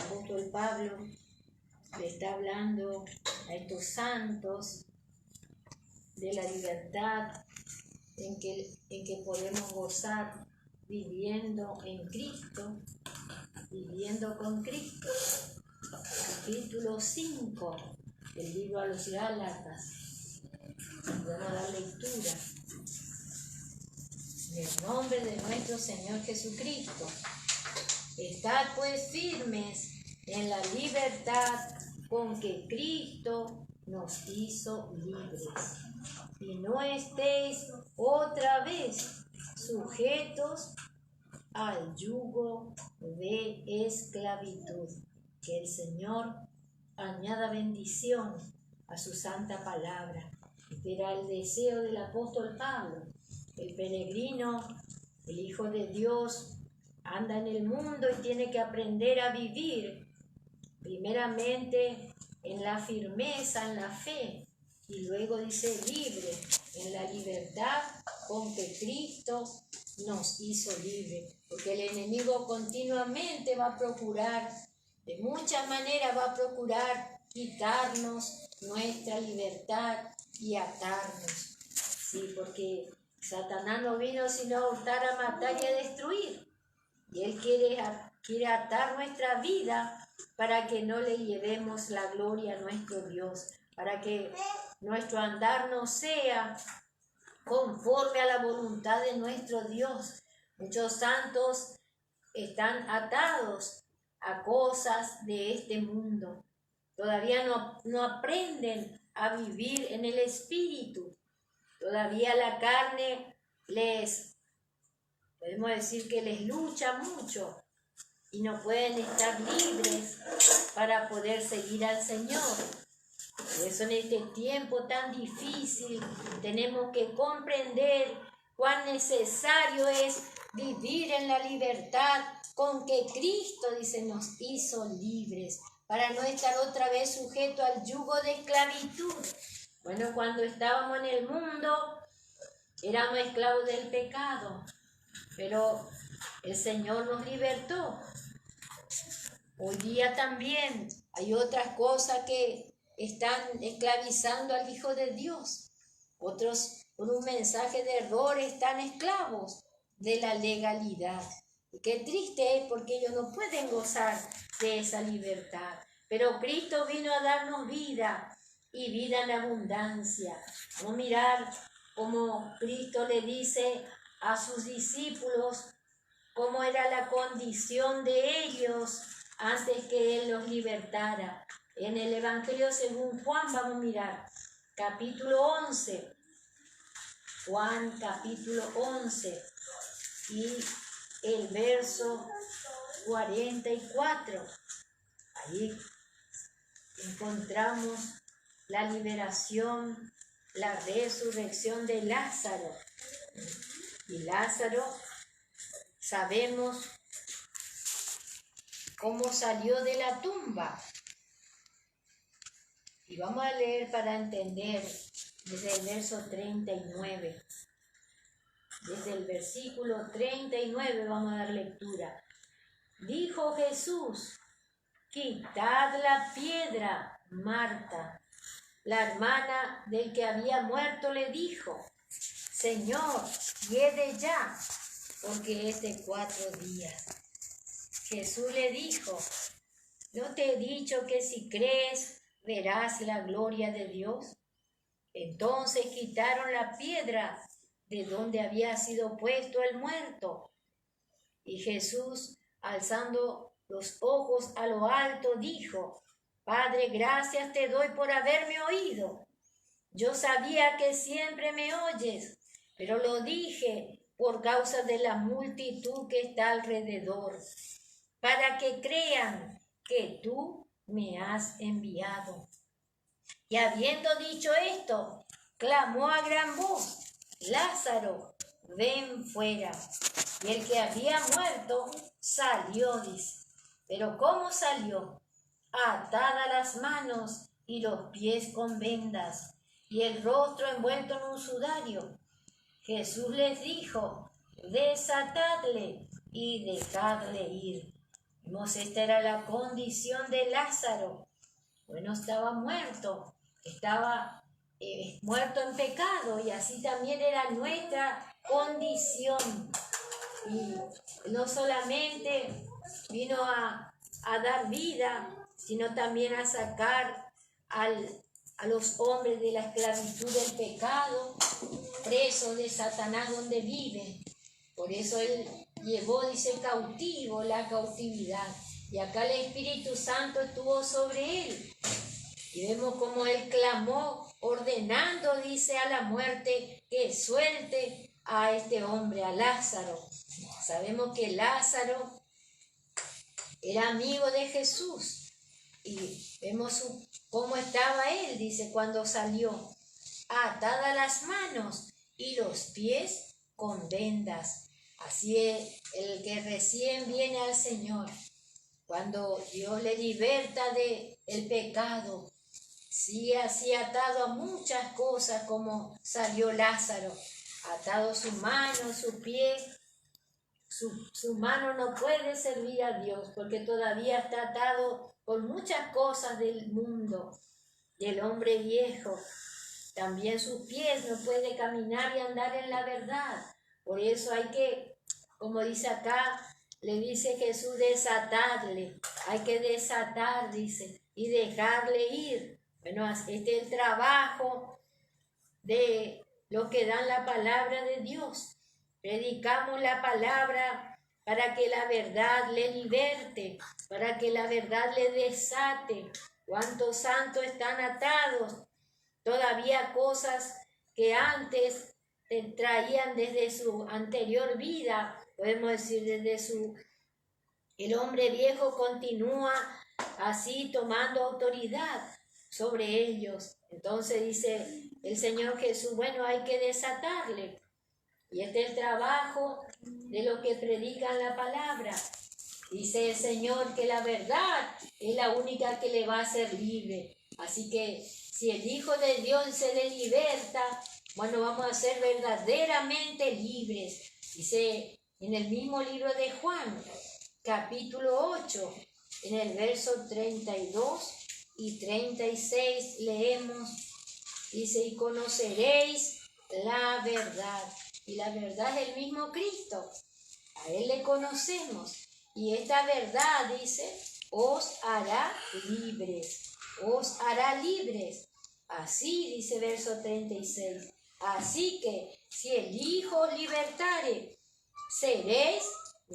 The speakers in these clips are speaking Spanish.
apóstol Pablo le está hablando a estos santos de la libertad en que podemos gozar viviendo en Cristo, viviendo con Cristo. Capítulo 5 del libro a los Gálatas. Vamos a dar lectura. En el nombre de nuestro Señor Jesucristo. Estad pues firmes en la libertad con que Cristo nos hizo libres. Y no estéis otra vez sujetos al yugo de esclavitud. Que el Señor añada bendición a su santa palabra. Era el deseo del apóstol Pablo. El peregrino, el Hijo de Dios, anda en el mundo y tiene que aprender a vivir primeramente en la firmeza, en la fe, y luego dice libre, en la libertad con que Cristo nos hizo libre, porque el enemigo continuamente va a procurar, de muchas maneras va a procurar quitarnos nuestra libertad y atarnos, sí, porque Satanás no vino sino a hurtar, a matar y a destruir, y él quiere atar nuestra vida para que no le llevemos la gloria a nuestro Dios, para que nuestro andar no sea conforme a la voluntad de nuestro Dios. Muchos santos están atados a cosas de este mundo. Todavía no aprenden a vivir en el Espíritu. Todavía la carne podemos decir que les lucha mucho y no pueden estar libres para poder seguir al Señor. Por eso en este tiempo tan difícil tenemos que comprender cuán necesario es vivir en la libertad con que Cristo, dice, nos hizo libres, para no estar otra vez sujeto al yugo de esclavitud. Bueno, cuando estábamos en el mundo, éramos esclavos del pecado, pero el Señor nos libertó. Hoy día también hay otras cosas que están esclavizando al Hijo de Dios. Otros, por un mensaje de error, están esclavos de la legalidad. Y qué triste es porque ellos no pueden gozar de esa libertad. Pero Cristo vino a darnos vida y vida en abundancia. Vamos a mirar cómo Cristo le dice a sus discípulos cómo era la condición de ellos antes que Él los libertara. En el Evangelio según Juan vamos a mirar, capítulo 11, Juan capítulo 11 y el verso 44. Ahí encontramos la liberación, la resurrección de Lázaro. Y Lázaro, sabemos cómo salió de la tumba. Y vamos a leer para entender desde el verso 39. Desde el versículo 39 vamos a dar lectura. Dijo Jesús: quitad la piedra. Marta, la hermana del que había muerto, le dijo: Señor, hiede ya, porque es de 4 días. Jesús le dijo: ¿no te he dicho que si crees verás la gloria de Dios? Entonces quitaron la piedra de donde había sido puesto el muerto. Y Jesús, alzando los ojos a lo alto, dijo: Padre, gracias te doy por haberme oído. Yo sabía que siempre me oyes, pero lo dije por causa de la multitud que está alrededor, para que crean que tú me has enviado. Y habiendo dicho esto, clamó a gran voz: Lázaro, ven fuera. Y el que había muerto salió, dice. Pero ¿cómo salió? Atadas las manos y los pies con vendas, y el rostro envuelto en un sudario. Jesús les dijo: desatadle y dejadle ir. Esta era la condición de Lázaro. Bueno, estaba muerto, estaba muerto en pecado, y así también era nuestra condición. Y no solamente vino a dar vida, sino también a sacar a los hombres de la esclavitud del pecado, presos de Satanás donde viven. Por eso Él llevó, dice, cautivo la cautividad. Y acá el Espíritu Santo estuvo sobre Él. Y vemos como Él clamó, ordenando, dice, a la muerte que suelte a este hombre, a Lázaro. Sabemos que Lázaro era amigo de Jesús. Y vemos cómo estaba él, dice, cuando salió, atadas las manos y los pies con vendas. Así es el que recién viene al Señor, cuando Dios le liberta del pecado, sí, así atado a muchas cosas como salió Lázaro, atado su mano, su pie. Su mano no puede servir a Dios porque todavía está atado por muchas cosas del mundo, del hombre viejo. También sus pies no puede caminar y andar en la verdad. Por eso hay que, como dice acá, le dice Jesús, desatarle. Hay que desatar, dice, y dejarle ir. Bueno, este es el trabajo de los que dan la palabra de Dios. Predicamos la palabra para que la verdad le liberte, para que la verdad le desate. ¿Cuántos santos están atados? Todavía cosas que antes traían desde su anterior vida, podemos decir el hombre viejo continúa así tomando autoridad sobre ellos. Entonces dice el Señor Jesús, bueno, hay que desatarle. Y este es el trabajo de los que predican la palabra. Dice el Señor que la verdad es la única que le va a hacer libre. Así que si el Hijo de Dios se le liberta, bueno, vamos a ser verdaderamente libres. Dice en el mismo libro de Juan, capítulo 8, en el verso 32 y 36 leemos, dice, y conoceréis la verdad. Y la verdad es el mismo Cristo. A Él le conocemos. Y esta verdad, dice, os hará libres. Os hará libres. Así, dice verso 36. Así que, si el Hijo libertare, seréis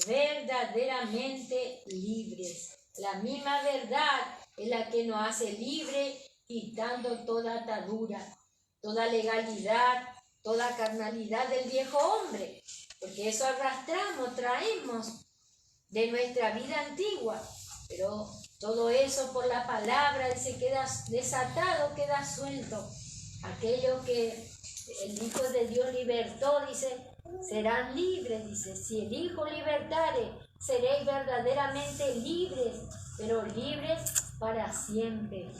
verdaderamente libres. La misma verdad es la que nos hace libre, quitando toda atadura, toda legalidad, toda carnalidad del viejo hombre, porque eso arrastramos, traemos de nuestra vida antigua, pero todo eso por la palabra se queda desatado, queda suelto. Aquellos que el Hijo de Dios libertó, dice, serán libres, dice, si el Hijo libertare, seréis verdaderamente libres, pero libres para siempre.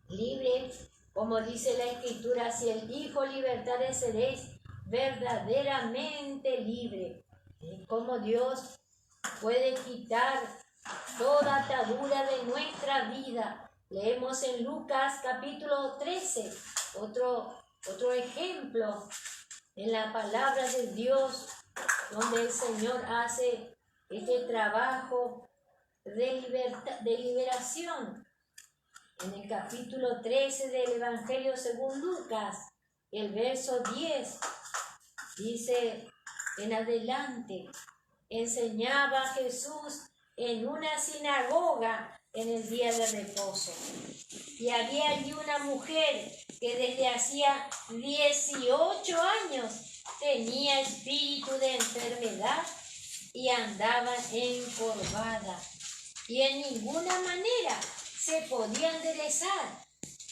Libres, como dice la Escritura, si el Hijo libertare, seréis verdaderamente libres. Como Dios puede quitar toda atadura de nuestra vida. Leemos en Lucas capítulo 13, otro ejemplo en la palabra de Dios, donde el Señor hace este trabajo de liberación. En el capítulo 13 del Evangelio según Lucas, el verso 10, dice en adelante, enseñaba Jesús en una sinagoga en el día de reposo. Y había allí una mujer que desde hacía 18 años tenía espíritu de enfermedad y andaba encorvada, y en ninguna manera se podía enderezar.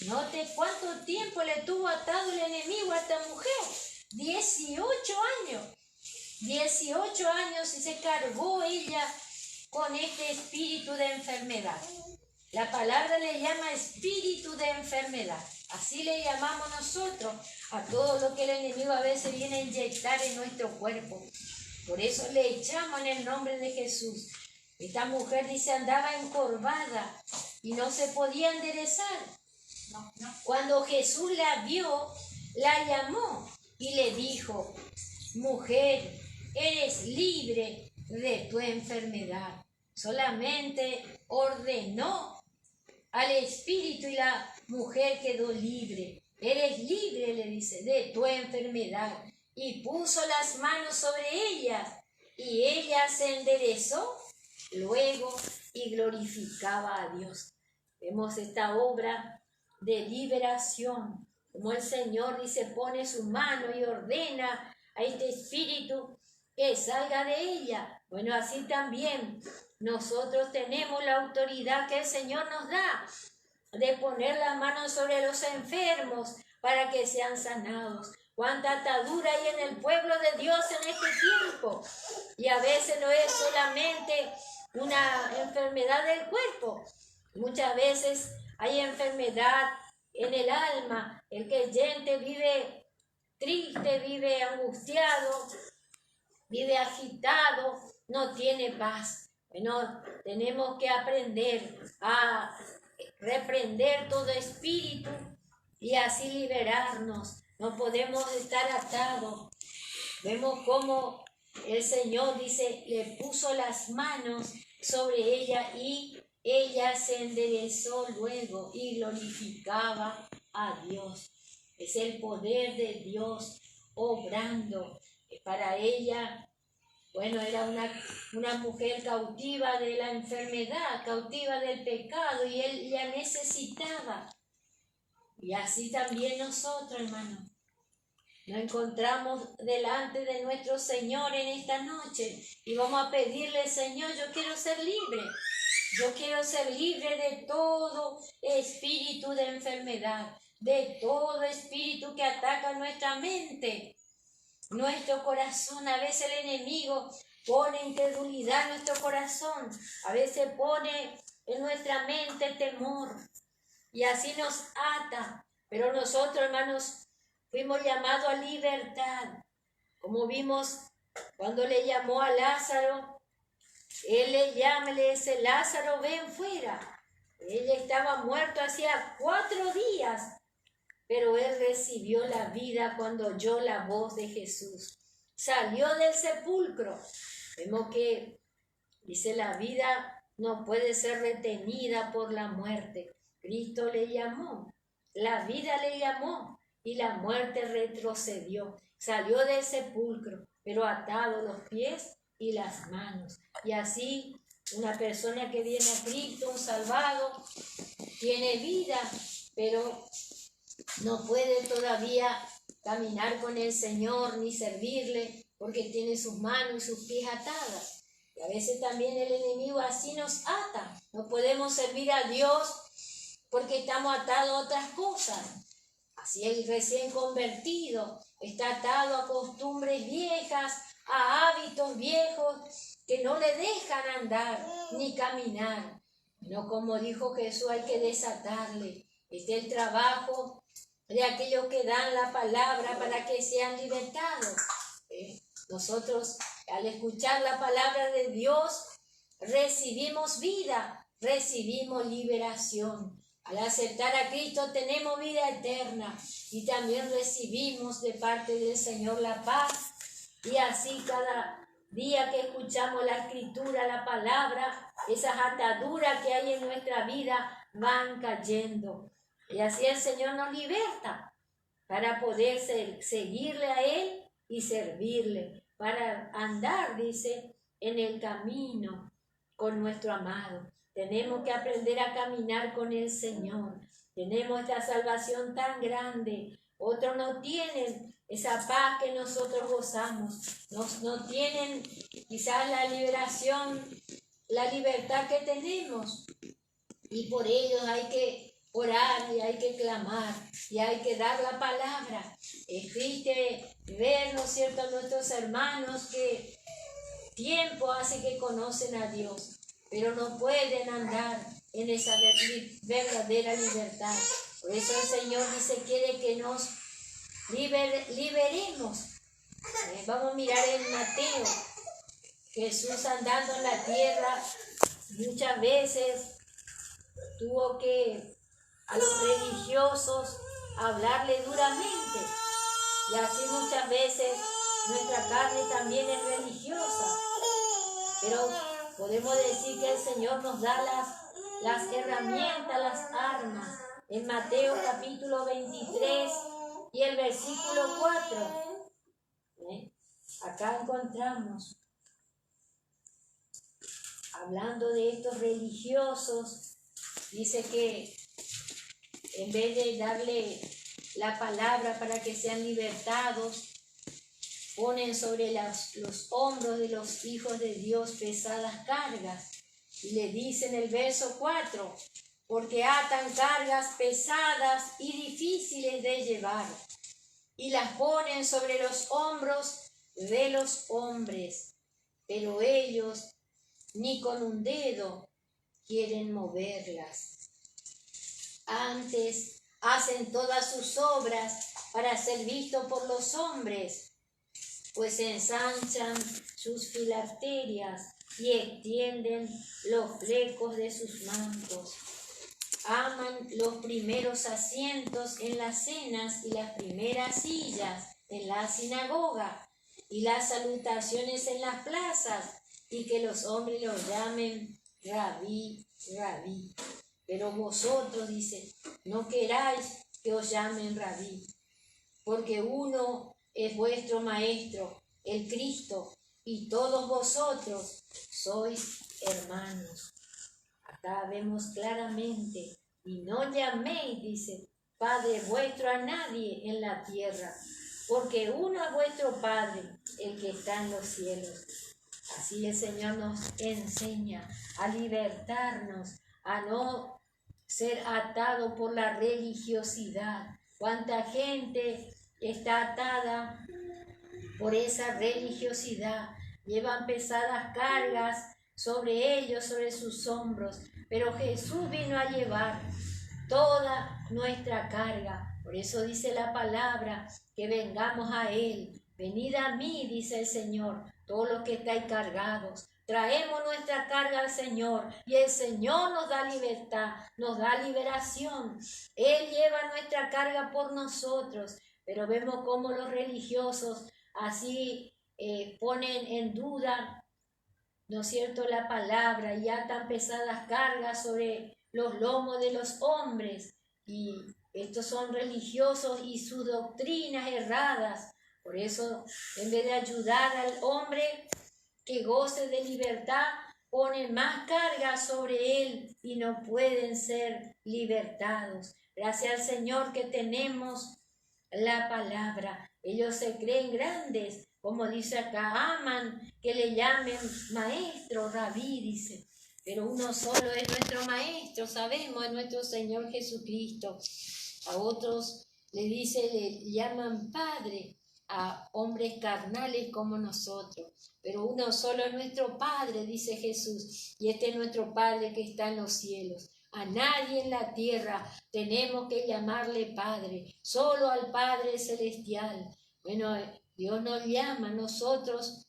Note cuánto tiempo le tuvo atado el enemigo a esta mujer. 18 años. 18 años y se cargó ella con este espíritu de enfermedad. La palabra le llama espíritu de enfermedad. Así le llamamos nosotros a todo lo que el enemigo a veces viene a inyectar en nuestro cuerpo. Por eso le echamos en el nombre de Jesús. Esta mujer dice andaba encorvada y no se podía enderezar. Cuando Jesús la vio, la llamó y le dijo: mujer, eres libre de tu enfermedad. Solamente ordenó al espíritu y la mujer quedó libre. Eres libre, le dice, de tu enfermedad. Y puso las manos sobre ella y ella se enderezó luego y glorificaba a Dios. Vemos esta obra de liberación, como el Señor dice, pone su mano y ordena a este espíritu que salga de ella. Bueno, así también nosotros tenemos la autoridad que el Señor nos da de poner las manos sobre los enfermos para que sean sanados. Cuánta atadura hay en el pueblo de Dios en este tiempo. Y a veces no es solamente una enfermedad del cuerpo. Muchas veces hay enfermedad en el alma. El creyente vive triste, vive angustiado, vive agitado, no tiene paz. Bueno, tenemos que aprender a reprender todo espíritu y así liberarnos. No podemos estar atados. Vemos cómo el Señor dice, le puso las manos sobre ella y ella se enderezó luego y glorificaba a Dios. Es el poder de Dios obrando. Para ella, bueno, era una mujer cautiva de la enfermedad, cautiva del pecado, y ella necesitaba. Y así también nosotros, hermanos, nos encontramos delante de nuestro Señor en esta noche y vamos a pedirle: Señor, yo quiero ser libre. Yo quiero ser libre de todo espíritu de enfermedad, de todo espíritu que ataca nuestra mente, nuestro corazón. A veces el enemigo pone incredulidad en nuestro corazón, a veces pone en nuestra mente temor y así nos ata. Pero nosotros, hermanos, fuimos llamados a libertad. Como vimos cuando le llamó a Lázaro, él le llama y le dice: Lázaro, ven fuera. Él estaba muerto hacía 4 días, pero él recibió la vida cuando oyó la voz de Jesús. Salió del sepulcro. Vemos que dice: la vida no puede ser retenida por la muerte. Cristo le llamó, la vida le llamó y la muerte retrocedió. Salió del sepulcro, pero atado los pies y las manos. Y así una persona que viene a Cristo, un salvado, tiene vida, pero no puede todavía caminar con el Señor ni servirle porque tiene sus manos y sus pies atadas. Y a veces también el enemigo así nos ata. No podemos servir a Dios porque estamos atados a otras cosas. Así el recién convertido está atado a costumbres viejas, a hábitos viejos que no le dejan andar ni caminar. No, como dijo Jesús, hay que desatarle. Este es el trabajo de aquellos que dan la palabra para que sean libertados. Nosotros, al escuchar la palabra de Dios, recibimos vida, recibimos liberación. Al aceptar a Cristo tenemos vida eterna y también recibimos de parte del Señor la paz. Y así cada día que escuchamos la Escritura, la palabra, esas ataduras que hay en nuestra vida van cayendo. Y así el Señor nos liberta para poder seguirle a Él y servirle, para andar, dice, en el camino con nuestro amado. Tenemos que aprender a caminar con el Señor. Tenemos esta salvación tan grande. Otros no tienen esa paz que nosotros gozamos. No tienen quizás la liberación, la libertad que tenemos. Y por ello hay que orar y hay que clamar y hay que dar la palabra. Es triste ver, ¿no es cierto?, a nuestros hermanos que tiempo hace que conocen a Dios, pero no pueden andar en esa verdadera libertad. Por eso el Señor dice, quiere que nos liberemos. Vamos a mirar en Mateo, Jesús andando en la tierra muchas veces tuvo que a los religiosos hablarle duramente. Y así muchas veces nuestra carne también es religiosa. Pero podemos decir que el Señor nos da las herramientas, las armas. En Mateo capítulo 23 y el versículo 4. Acá encontramos, hablando de estos religiosos, dice que en vez de darle la palabra para que sean libertados, ponen sobre los hombros de los hijos de Dios pesadas cargas. Y le dice en el verso 4, porque atan cargas pesadas y difíciles de llevar, y las ponen sobre los hombros de los hombres, pero ellos ni con un dedo quieren moverlas. Antes hacen todas sus obras para ser vistos por los hombres, pues ensanchan sus filarterias y extienden los flecos de sus mantos. Aman los primeros asientos en las cenas y las primeras sillas en la sinagoga y las salutaciones en las plazas, y que los hombres los llamen Rabí, Rabí. Pero vosotros, dice, no queráis que os llamen Rabí, porque uno es vuestro Maestro, el Cristo, y todos vosotros sois hermanos. Acá vemos claramente, y no llaméis, dice, Padre vuestro a nadie en la tierra, porque uno es vuestro Padre, el que está en los cielos. Así el Señor nos enseña a libertarnos, a no ser atado por la religiosidad. ¿Cuánta gente está atada por esa religiosidad? Llevan pesadas cargas sobre ellos, sobre sus hombros, pero Jesús vino a llevar toda nuestra carga. Por eso dice la palabra que vengamos a Él. Venid a mí, dice el Señor, todos los que estáis cargados. Traemos nuestra carga al Señor y el Señor nos da libertad, nos da liberación. Él lleva nuestra carga por nosotros, pero vemos cómo los religiosos así ponen en duda, ¿no es cierto?, la palabra, y atan pesadas cargas sobre los lomos de los hombres. Y estos son religiosos y sus doctrinas erradas. Por eso, en vez de ayudar al hombre que goce de libertad, ponen más carga sobre él y no pueden ser libertados. Gracias al Señor que tenemos la palabra. Ellos se creen grandes, como dice acá, aman que le llamen maestro, rabí, dice. Pero uno solo es nuestro maestro, sabemos, es nuestro Señor Jesucristo. A otros le llaman padre, a hombres carnales como nosotros. Pero uno solo es nuestro Padre, dice Jesús, y este es nuestro Padre que está en los cielos. A nadie en la tierra tenemos que llamarle Padre, solo al Padre Celestial. Bueno, Dios nos llama, nosotros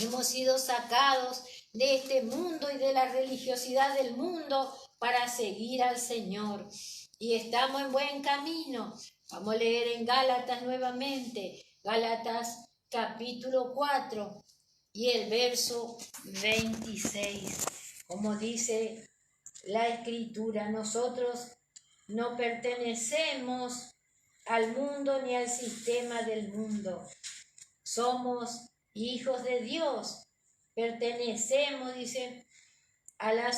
hemos sido sacados de este mundo y de la religiosidad del mundo para seguir al Señor. Y estamos en buen camino. Vamos a leer en Gálatas nuevamente, Gálatas capítulo 4 y el verso 26. Como dice la Escritura, nosotros no pertenecemos al mundo ni al sistema del mundo. Somos hijos de Dios. Pertenecemos, dice, a la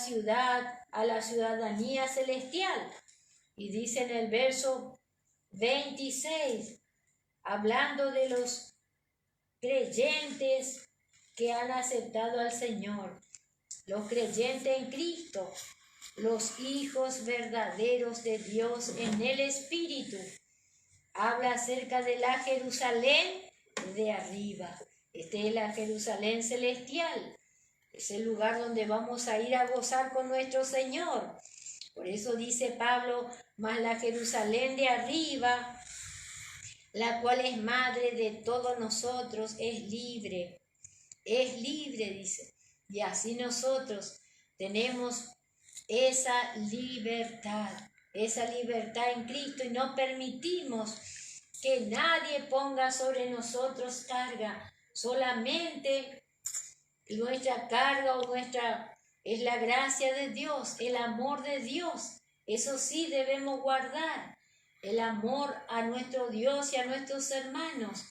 ciudadanía celestial. Y dice en el verso 26, hablando de los creyentes que han aceptado al Señor, los creyentes en Cristo, los hijos verdaderos de Dios en el Espíritu. Habla acerca de la Jerusalén de arriba. Este es la Jerusalén celestial. Es el lugar donde vamos a ir a gozar con nuestro Señor. Por eso dice Pablo, mas la Jerusalén de arriba, la cual es madre de todos nosotros, es libre es libre, dice. Y así nosotros tenemos esa libertad en Cristo y no permitimos que nadie ponga sobre nosotros carga. Solamente nuestra carga o nuestra es la gracia de Dios, el amor de Dios. Eso sí debemos guardar, el amor a nuestro Dios y a nuestros hermanos.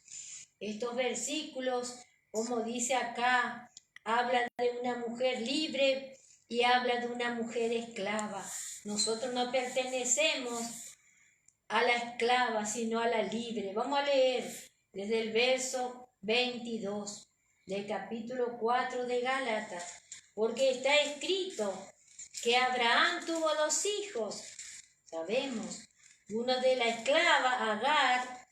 Estos versículos, como dice acá, hablan de una mujer libre y habla de una mujer esclava. Nosotros no pertenecemos a la esclava, sino a la libre. Vamos a leer desde el verso 22 del capítulo 4 de Gálatas, porque está escrito que Abraham tuvo 2 hijos, sabemos, uno de la esclava Agar,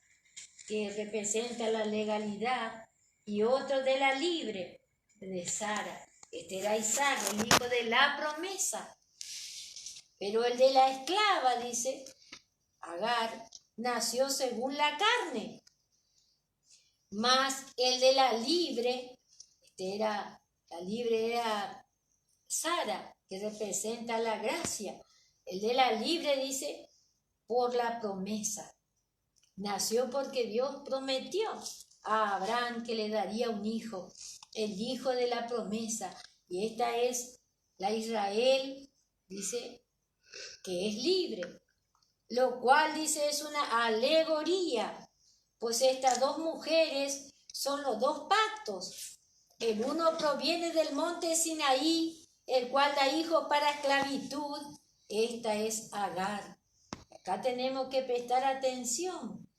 que representa la legalidad, y otro de la libre, de Sara. Este era Isaac, el hijo de la promesa. Pero el de la esclava, dice, Agar, nació según la carne. Mas el de la libre, la libre era Sara, que representa la gracia. El de la libre, dice, por la promesa. Nació porque Dios prometió a Abraham que le daría un hijo, el hijo de la promesa. Y esta es la Israel, dice, que es libre. Lo cual, dice, es una alegoría, pues estas 2 mujeres son los 2 pactos. El uno proviene del monte Sinaí, el cual da hijos para esclavitud. Esta es Agar. Acá tenemos que prestar atención.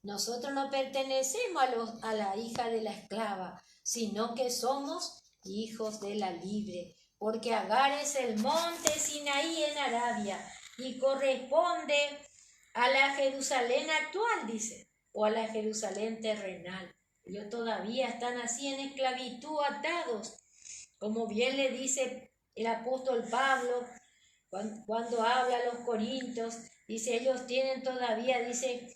Nosotros no pertenecemos a la hija de la esclava, sino que somos hijos de la libre, porque Agar es el monte Sinaí en Arabia y corresponde a la Jerusalén actual, dice, o a la Jerusalén terrenal. Ellos todavía están así en esclavitud, atados, como bien le dice el apóstol Pablo cuando habla a los corintios, dice, ellos tienen todavía, dice,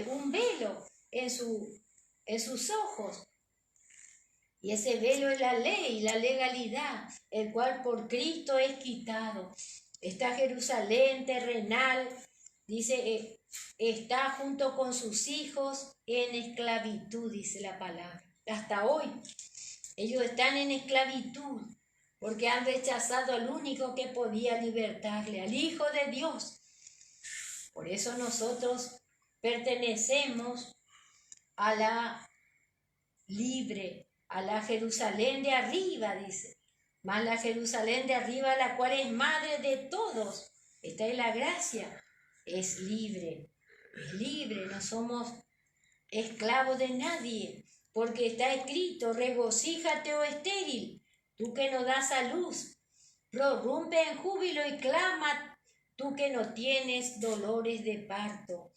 un velo en sus ojos. Y ese velo es la ley, la legalidad, el cual por Cristo es quitado. Esta Jerusalén terrenal, dice, está junto con sus hijos en esclavitud, dice la palabra. Hasta hoy, ellos están en esclavitud, porque han rechazado al único que podía libertarle, al Hijo de Dios. Por eso nosotros pertenecemos a la libre, a la Jerusalén de arriba, dice. Más la Jerusalén de arriba, la cual es madre de todos. Esta es la gracia. Es libre, no somos esclavos de nadie, porque está escrito, regocíjate, oh estéril, tú que no das a luz, prorrumpe en júbilo y clama, tú que no tienes dolores de parto,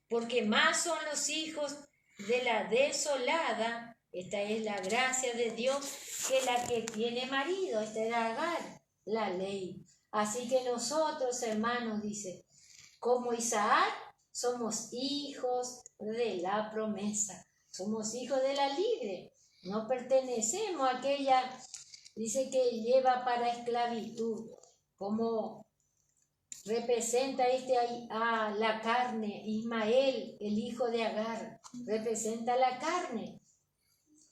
porque más son los hijos de la desolada, esta es la gracia de Dios, que la que tiene marido, esta era Agar, la ley. Así que nosotros, hermanos, dice, como Isaac, somos hijos de la promesa, somos hijos de la libre, no pertenecemos a aquella, dice, que lleva para esclavitud, como representa a la carne. Ismael, el hijo de Agar, representa la carne.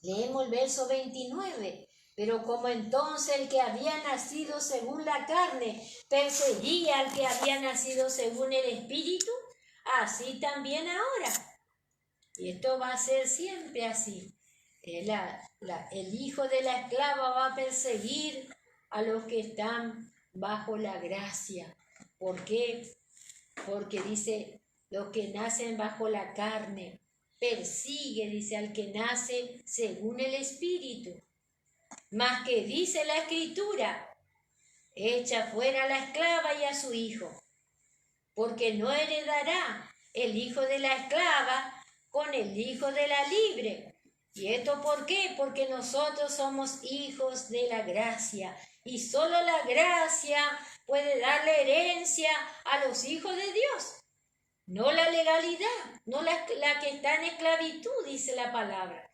Leemos el verso 29. Pero como entonces el que había nacido según la carne perseguía al que había nacido según el Espíritu, así también ahora. Y esto va a ser siempre así. El hijo de la esclava va a perseguir a los que están bajo la gracia. ¿Por qué? Porque dice, los que nacen bajo la carne, persigue, dice, al que nace según el Espíritu. Mas que dice la Escritura, echa fuera a la esclava y a su hijo, porque no heredará el hijo de la esclava con el hijo de la libre. ¿Y esto por qué? Porque nosotros somos hijos de la gracia, y solo la gracia puede darle herencia a los hijos de Dios, no la legalidad, no la que está en esclavitud, dice la palabra.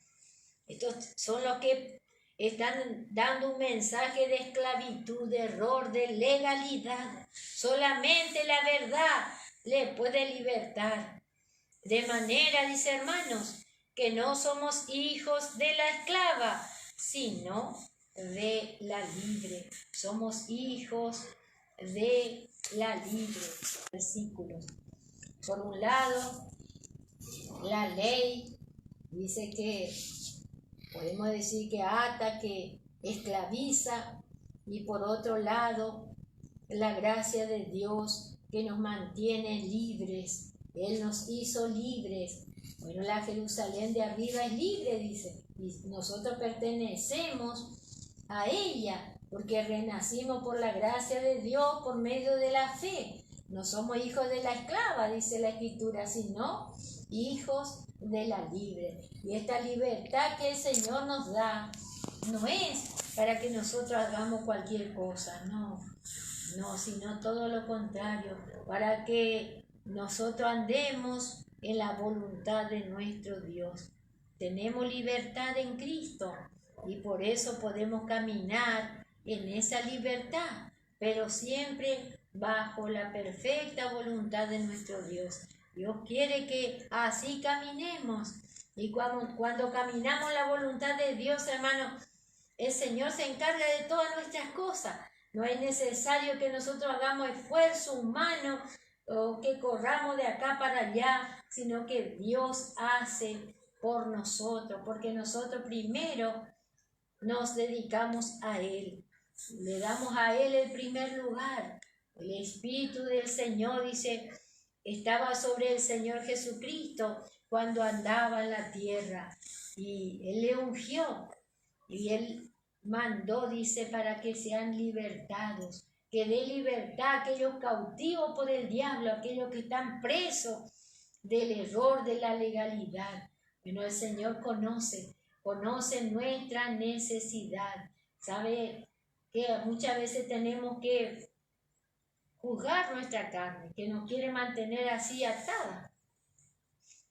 Estos son los que están dando un mensaje de esclavitud, de error, de legalidad. Solamente la verdad le puede libertar. De manera, dice hermanos, que no somos hijos de la esclava, sino de la libre. Somos hijos de la libre. Versículos. Por un lado, la ley dice que podemos decir que ata, que esclaviza, y por otro lado, la gracia de Dios que nos mantiene libres. Él nos hizo libres. Bueno, la Jerusalén de arriba es libre, dice, y nosotros pertenecemos a ella, porque renacimos por la gracia de Dios por medio de la fe. No somos hijos de la esclava, dice la Escritura, sino hijos de la libre. Y esta libertad que el Señor nos da no es para que nosotros hagamos cualquier cosa, no, sino todo lo contrario, para que nosotros andemos en la voluntad de nuestro Dios. Tenemos libertad en Cristo y por eso podemos caminar en esa libertad, pero siempre bajo la perfecta voluntad de nuestro Dios. Dios quiere que así caminemos, y cuando caminamos la voluntad de Dios, hermano, el Señor se encarga de todas nuestras cosas. No es necesario que nosotros hagamos esfuerzo humano o que corramos de acá para allá, sino que Dios hace por nosotros, porque nosotros primero nos dedicamos a Él. Le damos a Él el primer lugar. El Espíritu del Señor, dice, estaba sobre el Señor Jesucristo cuando andaba en la tierra, y Él le ungió, y Él mandó, dice, para que sean libertados, que dé libertad a aquellos cautivos por el diablo, aquellos que están presos del error de la legalidad. Bueno, el Señor conoce nuestra necesidad. Sabe que muchas veces tenemos que juzgar nuestra carne, que nos quiere mantener así atada.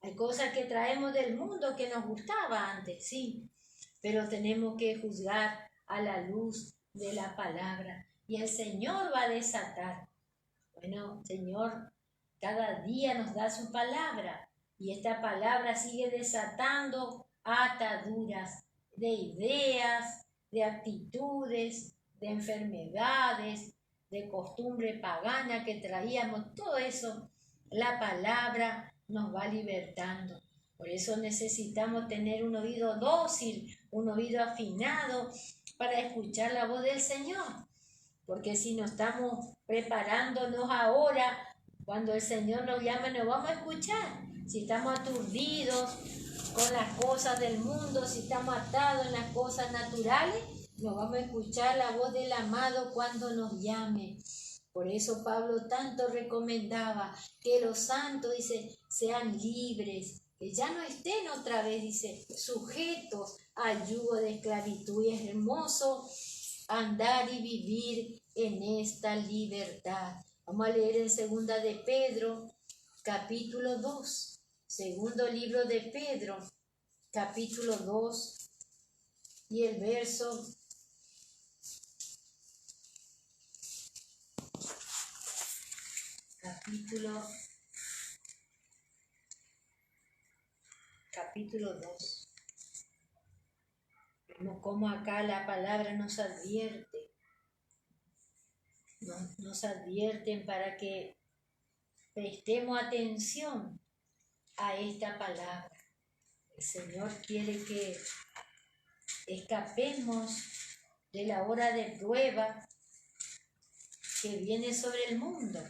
Hay cosas que traemos del mundo que nos gustaba antes, sí, pero tenemos que juzgar a la luz de la palabra, y el Señor va a desatar. Bueno, Señor cada día nos da su palabra, y esta palabra sigue desatando ataduras de ideas, de actitudes, de enfermedades, de costumbre pagana que traíamos. Todo eso, la palabra nos va libertando. Por eso necesitamos tener un oído dócil, un oído afinado para escuchar la voz del Señor. Porque si no estamos preparándonos ahora, cuando el Señor nos llame, no vamos a escuchar. Si estamos aturdidos con las cosas del mundo, si estamos atados en las cosas naturales, no vamos a escuchar la voz del amado cuando nos llame. Por eso Pablo tanto recomendaba que los santos, dice, sean libres, que ya no estén otra vez, dice, sujetos al yugo de esclavitud. Y es hermoso andar y vivir en esta libertad. Vamos a leer en segunda de Pedro, capítulo 2. Segundo libro de Pedro, capítulo 2, y el verso capítulo 2. Vemos cómo acá la palabra nos advierte. Nos advierten para que prestemos atención a esta palabra. El Señor quiere que escapemos de la hora de prueba que viene sobre el mundo.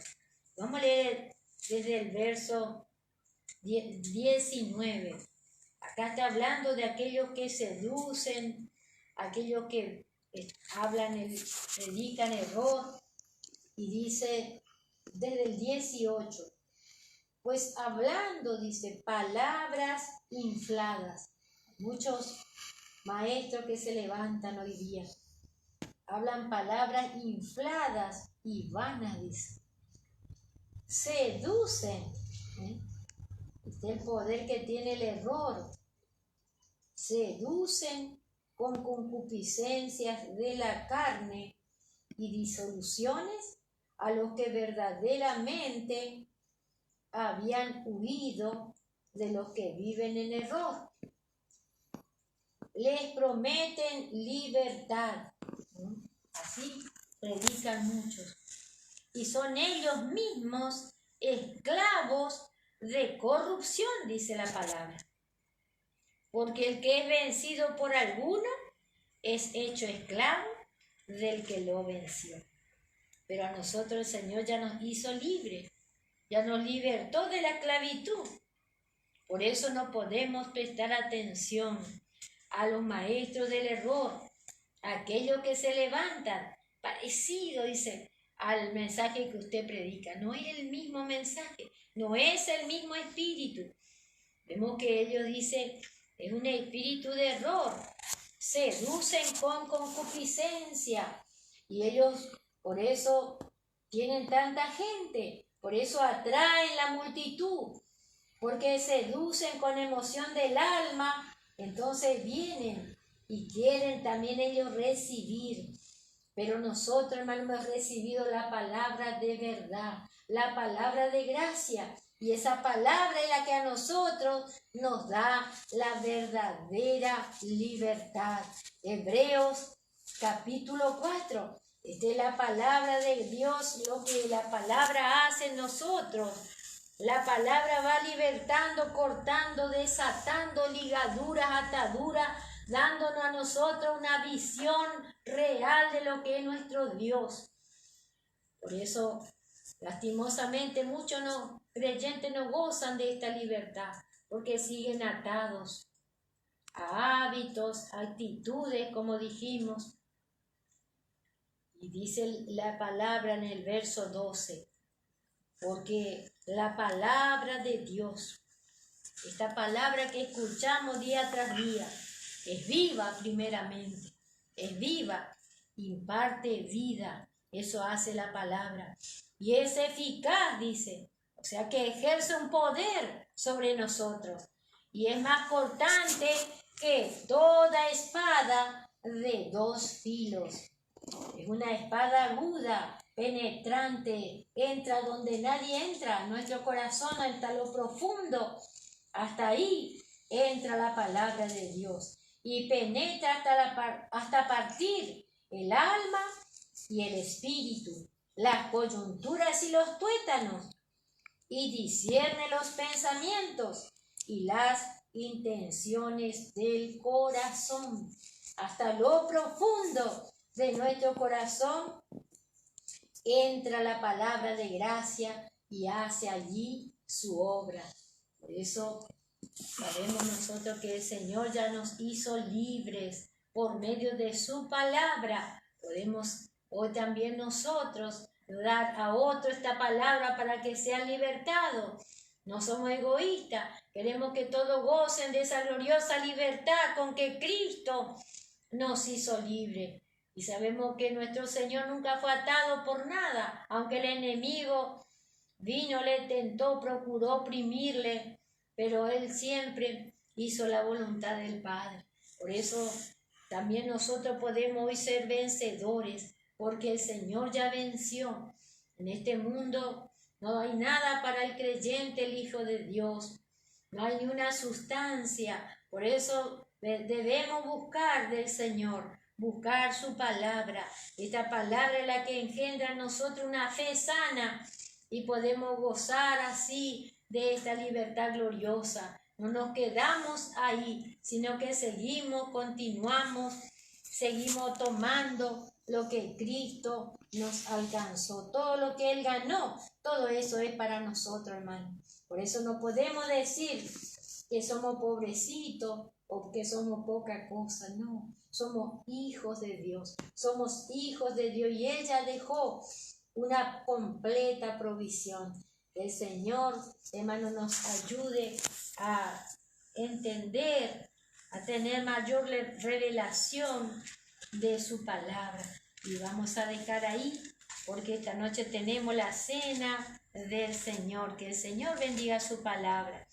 Vamos a leer desde el verso 19. Acá está hablando de aquellos que seducen, aquellos que predican error, y dice desde el 18, pues hablando, dice, palabras infladas. Muchos maestros que se levantan hoy día hablan palabras infladas y vanas, dice. Seducen. Este es el poder que tiene el error. seducen con concupiscencias de la carne y disoluciones a los que verdaderamente habían huido de los que viven en error. Les prometen libertad. Así predican muchos. Y son ellos mismos esclavos de corrupción, dice la palabra. Porque el que es vencido por alguno es hecho esclavo del que lo venció. Pero a nosotros el Señor ya nos hizo libres, ya nos libertó de la esclavitud. Por eso no podemos prestar atención a los maestros del error, a aquellos que se levantan, parecido, dice, al mensaje que usted predica. No es el mismo mensaje, no es el mismo espíritu. Vemos que ellos dicen, es un espíritu de error, seducen con concupiscencia, y ellos por eso tienen tanta gente, por eso atraen la multitud, porque seducen con emoción del alma, entonces vienen y quieren también ellos recibir. Pero nosotros, hermanos, hemos recibido la palabra de verdad, la palabra de gracia, y esa palabra es la que a nosotros nos da la verdadera libertad. Hebreos capítulo 4. Esta es la palabra de Dios, lo que la palabra hace en nosotros. La palabra va libertando, cortando, desatando ligaduras, ataduras, dándonos a nosotros una visión real de lo que es nuestro Dios. Por eso, lastimosamente, muchos creyentes no gozan de esta libertad, porque siguen atados a hábitos, a actitudes, como dijimos. Y dice la palabra en el verso 12, porque la palabra de Dios, esta palabra que escuchamos día tras día, es viva primeramente, es viva, imparte vida, eso hace la palabra. Y es eficaz, dice, o sea que ejerce un poder sobre nosotros. Y es más cortante que toda espada de 2 filos. Es una espada aguda, penetrante, entra donde nadie entra, nuestro corazón hasta lo profundo, hasta ahí entra la palabra de Dios y penetra hasta partir el alma y el espíritu, las coyunturas y los tuétanos, y discierne los pensamientos y las intenciones del corazón. Hasta lo profundo de nuestro corazón entra la palabra de gracia y hace allí su obra. Por eso sabemos nosotros que el Señor ya nos hizo libres por medio de su palabra. Podemos hoy también nosotros dar a otro esta palabra para que sean libertados. No somos egoístas, queremos que todos gocen de esa gloriosa libertad con que Cristo nos hizo libres. Y sabemos que nuestro Señor nunca fue atado por nada, aunque el enemigo vino, le tentó, procuró oprimirle, pero Él siempre hizo la voluntad del Padre. Por eso también nosotros podemos hoy ser vencedores, porque el Señor ya venció. En este mundo no hay nada para el creyente, el Hijo de Dios. No hay ni una sustancia. Por eso debemos buscar del Señor, buscar su palabra. Esta palabra es la que engendra en nosotros una fe sana y podemos gozar así de esta libertad gloriosa. No nos quedamos ahí, sino que seguimos, continuamos, seguimos tomando lo que Cristo nos alcanzó. Todo lo que Él ganó, todo eso es para nosotros, hermano. Por eso no podemos decir que somos pobrecitos o que somos poca cosa, no. Somos hijos de Dios, somos hijos de Dios y ella dejó una completa provisión. El Señor, hermano, nos ayude a entender, a tener mayor revelación de su palabra. Y vamos a dejar ahí, porque esta noche tenemos la cena del Señor. Que el Señor bendiga su palabra.